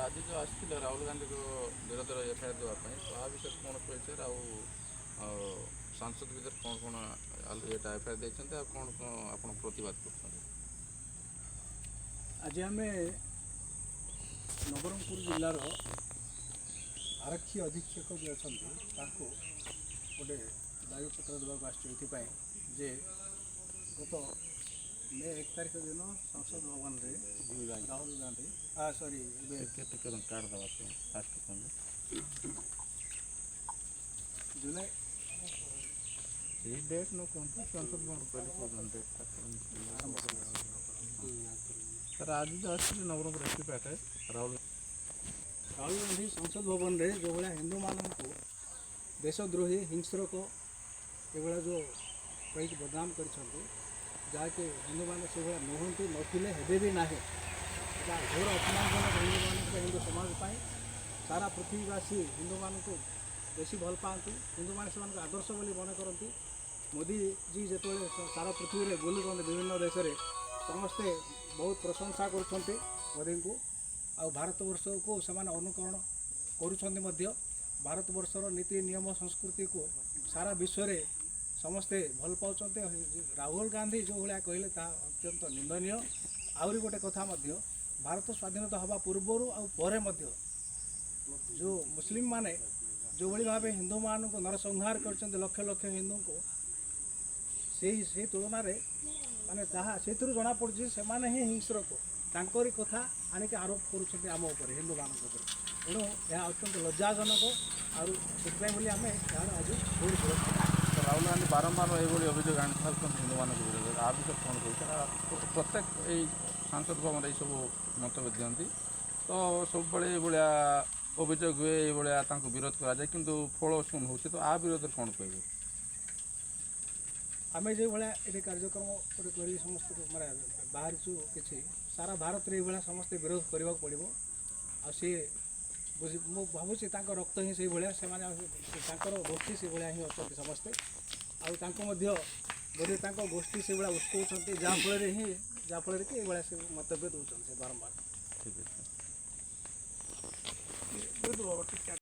ଆଜି ଯେଉଁ ଆସିଥିଲା ରାହୁଲ ଗାନ୍ଧୀଙ୍କ ବିରୋଧରେ ଏଫଆଇଆର୍ ଦେବା ପାଇଁ ତ ଆ ବିଷୟରେ କ'ଣ କହିছে ଆଉ ସାଂସଦ ଭିତରେ କ'ଣ ଏଇଟା ଏଫଆଇଆର୍ ଦେଇଛନ୍ତି ଆଉ କ'ଣ ଆପଣ ପ୍ରତିବାଦ କରୁଛନ୍ତି? ଆଜି ଆମେ ନବରଙ୍ଗପୁର ଜିଲ୍ଲାର ଆରକ୍ଷୀ ଅଧୀକ୍ଷକ ଯିଏ ଅଛନ୍ତି ତାଙ୍କୁ ଗୋଟେ ଦାବିପତ୍ର ଦେବାକୁ ଆସିଛୁ ଏଥିପାଇଁ ଯେ ଗତ ମେ 1 ତାରିଖ ଦିନ ସଂସଦ ଭବନରେ ରାହୁଲ ଗାନ୍ଧୀ ଟିକେ କାର୍ଡ଼ ଦେବା ପାଇଁ ଫାଷ୍ଟ ଜୁଲାଇ ଏଇ ଡେଟ୍ ନ କୁହନ୍ତୁ ସଂସଦ ଭବନ କହିଲେ ଡେଟ୍ଟା ସାର୍ ଆଜି ଯେଉଁ ଆସିଥିଲେ ନବରଙ୍ଗପୁର ଏସ୍ପି ପାଖରେ ରାହୁଲ ଗାନ୍ଧୀ ସଂସଦ ଭବନରେ ଯେଉଁଭଳିଆ ହିନ୍ଦୁମାନଙ୍କୁ ଦେଶଦ୍ରୋହୀ ହିଂସ୍ରକ ଏଭଳିଆ ଯେଉଁ କହିକି ବଦନାମ କରିଛନ୍ତି, ଯାହାକି ହିନ୍ଦୁମାନେ ସେଭଳିଆ ନୁହନ୍ତି, ନଥିଲେ ହେବେ ବି ନାହିଁ। ଏଇଟା ଘୋର ଅପମାନଜନକ ହିନ୍ଦୁମାନଙ୍କ ହିନ୍ଦୁ ସମାଜ ପାଇଁ। ସାରା ପୃଥିବୀବାସୀ ହିନ୍ଦୁମାନଙ୍କୁ ବେଶୀ ଭଲ ପାଆନ୍ତି, ହିନ୍ଦୁମାନେ ସେମାନଙ୍କୁ ଆଦର୍ଶ ବୋଲି ମନେ କରନ୍ତି। ମୋଦିଜୀ ଯେତେବେଳେ ସାରା ପୃଥିବୀରେ ବୁଲୁଛନ୍ତି ବିଭିନ୍ନ ଦେଶରେ ସମସ୍ତେ ବହୁତ ପ୍ରଶଂସା କରୁଛନ୍ତି ମୋଦିଙ୍କୁ, ଆଉ ଭାରତବର୍ଷକୁ ସେମାନେ ଅନୁକରଣ କରୁଛନ୍ତି ମଧ୍ୟ। ଭାରତବର୍ଷର ନୀତି ନିୟମ ସଂସ୍କୃତିକୁ ସାରା ବିଶ୍ୱରେ ସମସ୍ତେ ଭଲ ପାଉଛନ୍ତି। ରାହୁଲ ଗାନ୍ଧୀ ଯେଉଁ ଭଳିଆ କହିଲେ ତାହା ଅତ୍ୟନ୍ତ ନିନ୍ଦନୀୟ। ଆହୁରି ଗୋଟେ କଥା ମଧ୍ୟ, ଭାରତ ସ୍ୱାଧୀନତା ହେବା ପୂର୍ବରୁ ଆଉ ପରେ ମଧ୍ୟ ଯେଉଁ ମୁସଲିମମାନେ ଯେଉଁଭଳି ଭାବେ ହିନ୍ଦୁମାନଙ୍କୁ ନରସଂହାର କରିଛନ୍ତି ଲକ୍ଷ ଲକ୍ଷ ହିନ୍ଦୁଙ୍କୁ, ସେଇ ତୁଳନାରେ ମାନେ ତାହା ସେଥିରୁ ଜଣାପଡ଼ୁଛି ସେମାନେ ହିଁ ହିଂସ୍ରକ। ତାଙ୍କରି କଥା ଆଣିକି ଆରୋପ କରୁଛନ୍ତି ଆମ ଉପରେ, ହିନ୍ଦୁମାନଙ୍କ ଉପରେ। ତେଣୁ ଏହା ଅତ୍ୟନ୍ତ ଲଜ୍ଜାଜନକ। ଆଉ ସେଥିପାଇଁ ବୋଲି ଆମେ ଏହାର ଆଜି ବହୁତ ବିରୋଧ। ରାହୁଲ ଗାନ୍ଧୀ ବାରମ୍ବାର ଏଇଭଳି ଅଭିଯୋଗ ଆଣିଥାଉଛନ୍ତି ହିନ୍ଦୁମାନଙ୍କ ବିରୋଧରେ। ଆ ବିଷୟରେ କ'ଣ କହୁଛନ୍ତି? ପ୍ରତ୍ୟେକ ଏଇ ସାଂସଦ ଭବନରେ ଏଇସବୁ ମନ୍ତବ୍ୟ ଦିଅନ୍ତି, ତ ସବୁବେଳେ ଏଇଭଳିଆ ଅଭିଯୋଗ ହୁଏ, ଏଇଭଳିଆ ତାଙ୍କୁ ବିରୋଧ କରାଯାଏ, କିନ୍ତୁ ଫଳ ଶୂନ ହେଉଛି। ତ ଆ ବିରୋଧରେ କ'ଣ କହିବେ? ଆମେ ଯେଉଁଭଳିଆ ଏଠି କାର୍ଯ୍ୟକ୍ରମ ଗୋଟେ କରି ସମସ୍ତଙ୍କୁ ମାନେ ବାହାରିଛୁ, କିଛି ସାରା ଭାରତରେ ଏଇଭଳିଆ ସମସ୍ତେ ବିରୋଧ କରିବାକୁ ପଡ଼ିବ। ଆଉ ସିଏ ମୁଁ ଭାବୁଛି ତାଙ୍କ ରକ୍ତ ହିଁ ସେଇଭଳିଆ, ସେମାନେ ତାଙ୍କର ଗୋଷ୍ଠୀ ସେଇଭଳିଆ ହିଁ ଅଛନ୍ତି ସମସ୍ତେ। ଆଉ ତାଙ୍କୁ ମଧ୍ୟ ବୋଧେ ତାଙ୍କ ଗୋଷ୍ଠୀ ସେଇଭଳିଆ ଉସ୍କଉଛନ୍ତି, ଯାହାଫଳରେ କି ଏଇଭଳିଆ ସେ ମନ୍ତବ୍ୟ ଦେଉଛନ୍ତି ସେ ବାରମ୍ବାର। ଠିକ୍ ଅଛି।